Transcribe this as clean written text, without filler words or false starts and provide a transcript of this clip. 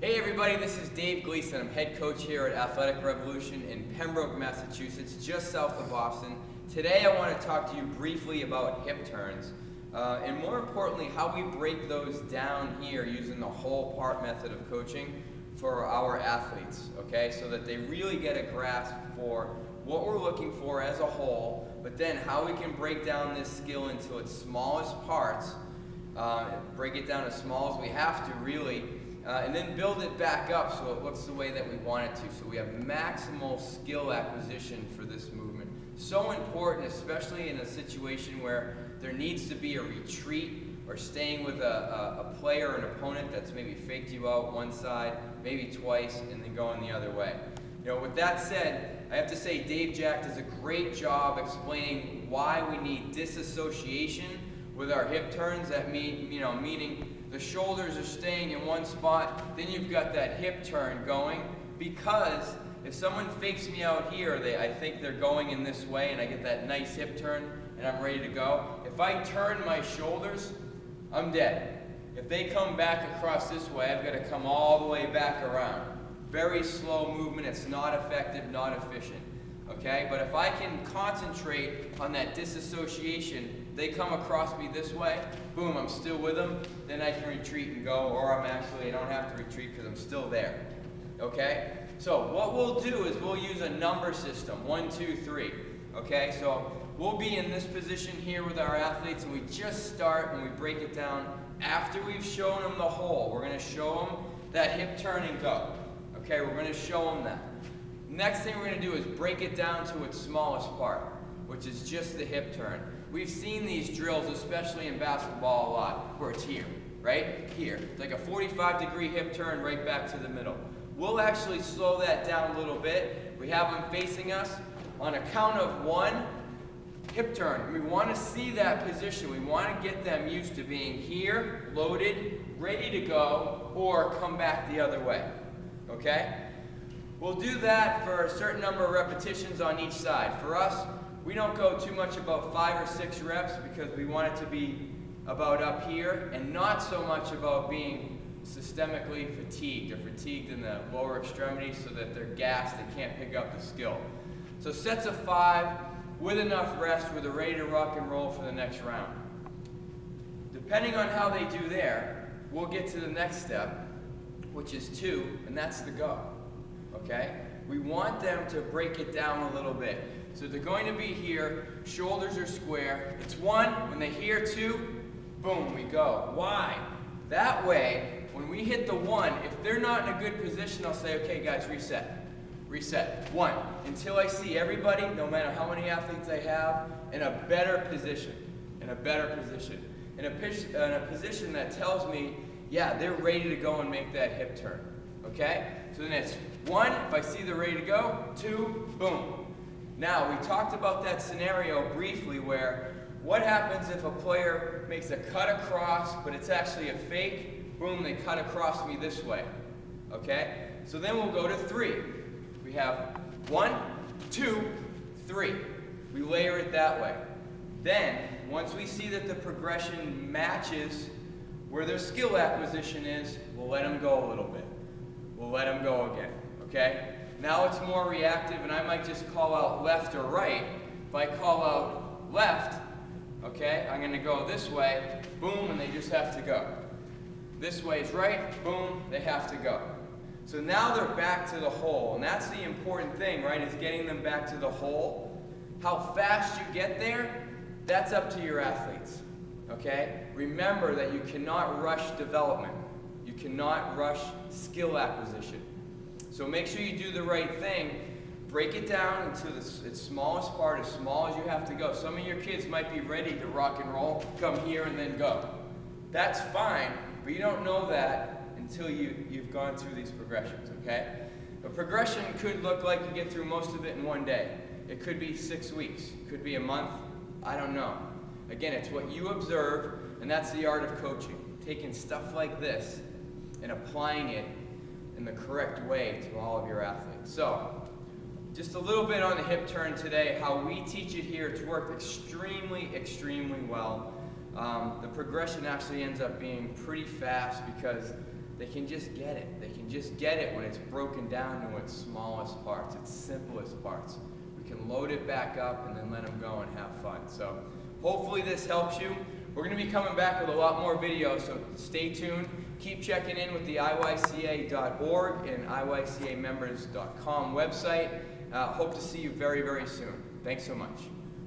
Hey everybody, this is Dave Gleason. I'm head coach here at Athletic Revolution in Pembroke, Massachusetts, just south of Boston. Today I want to talk to you briefly about hip turns, and more importantly, how we break those down here using the whole part method of coaching for our athletes, okay? So that they really get a grasp for what we're looking for as a whole, but then how we can break down this skill into its smallest parts, break it down as small as we have to really, and then build it back up so it looks the way that we want it to. So we have maximal skill acquisition for this movement. So important, especially in a situation where there needs to be a retreat or staying with a player or an opponent that's maybe faked you out one side, maybe twice, and then going the other way. You know, with that said, I have to say Dave Jack does a great job explaining why we need disassociation with our hip turns. That meaning the shoulders are staying in one spot, then you've got that hip turn going, because if someone fakes me out here, I think they're going in this way and I get that nice hip turn and I'm ready to go. If I turn my shoulders, I'm dead. If they come back across this way, I've got to come all the way back around. Very slow movement, it's not effective, not efficient. Okay, but if I can concentrate on that disassociation, they come across me this way, boom, I'm still with them, then I can retreat and go, or I don't have to retreat because I'm still there. Okay, so what we'll do is we'll use a number system, 1, 2, 3. Okay, so we'll be in this position here with our athletes, and we just start and we break it down after we've shown them the whole. We're going to show them that hip turn and go. Okay, we're going to show them that. Next thing we're going to do is break it down to its smallest part, which is just the hip turn. We've seen these drills, especially in basketball, a lot, where it's here, right? Here. It's like a 45-degree hip turn right back to the middle. We'll actually slow that down a little bit. We have them facing us. On a count of 1, hip turn. We want to see that position. We want to get them used to being here, loaded, ready to go, or come back the other way. Okay? We'll do that for a certain number of repetitions on each side. For us, we don't go too much about 5 or 6 reps because we want it to be about up here and not so much about being systemically fatigued or fatigued in the lower extremities so that they're gassed, they can't pick up the skill. So sets of 5 with enough rest where they're ready to rock and roll for the next round. Depending on how they do there, we'll get to the next step, which is 2, and that's the go. Okay? We want them to break it down a little bit. So they're going to be here, shoulders are square. It's 1, when they hear 2, boom, we go. Why? That way, when we hit the 1, if they're not in a good position, I'll say, okay guys, reset. Reset. 1, until I see everybody, no matter how many athletes I have, in a better position. In a better position. In a position that tells me, yeah, they're ready to go and make that hip turn. Okay? So then it's 1, if I see they're ready to go, 2, boom. Now, we talked about that scenario briefly where what happens if a player makes a cut across, but it's actually a fake? Boom, they cut across me this way. Okay? So then we'll go to 3. We have 1, 2, 3. We layer it that way. Then, once we see that the progression matches where their skill acquisition is, we'll let them go a little bit. We'll let them go again. Okay? Now it's more reactive, and I might just call out left or right. If I call out left, okay, I'm going to go this way, boom, and they just have to go. This way is right, boom, they have to go. So now they're back to the hole, and that's the important thing, right, is getting them back to the hole. How fast you get there, that's up to your athletes, okay? Remember that you cannot rush development. You cannot rush skill acquisition. So make sure you do the right thing. Break it down into its smallest part, as small as you have to go. Some of your kids might be ready to rock and roll, come here and then go. That's fine, but you don't know that until you've gone through these progressions, okay? A progression could look like you get through most of it in one day. It could be 6 weeks, it could be a month, I don't know. Again, it's what you observe, and that's the art of coaching. Taking stuff like this and applying it in the correct way to all of your athletes. So, just a little bit on the hip turn today, how we teach it here. It's worked extremely, extremely well. The progression actually ends up being pretty fast because they can just get it. They can just get it when it's broken down to its smallest parts, its simplest parts. We can load it back up and then let them go and have fun. So hopefully this helps you. We're going to be coming back with a lot more videos, so stay tuned. Keep checking in with the iyca.org and iycamembers.com website. Hope to see you very, very soon. Thanks so much.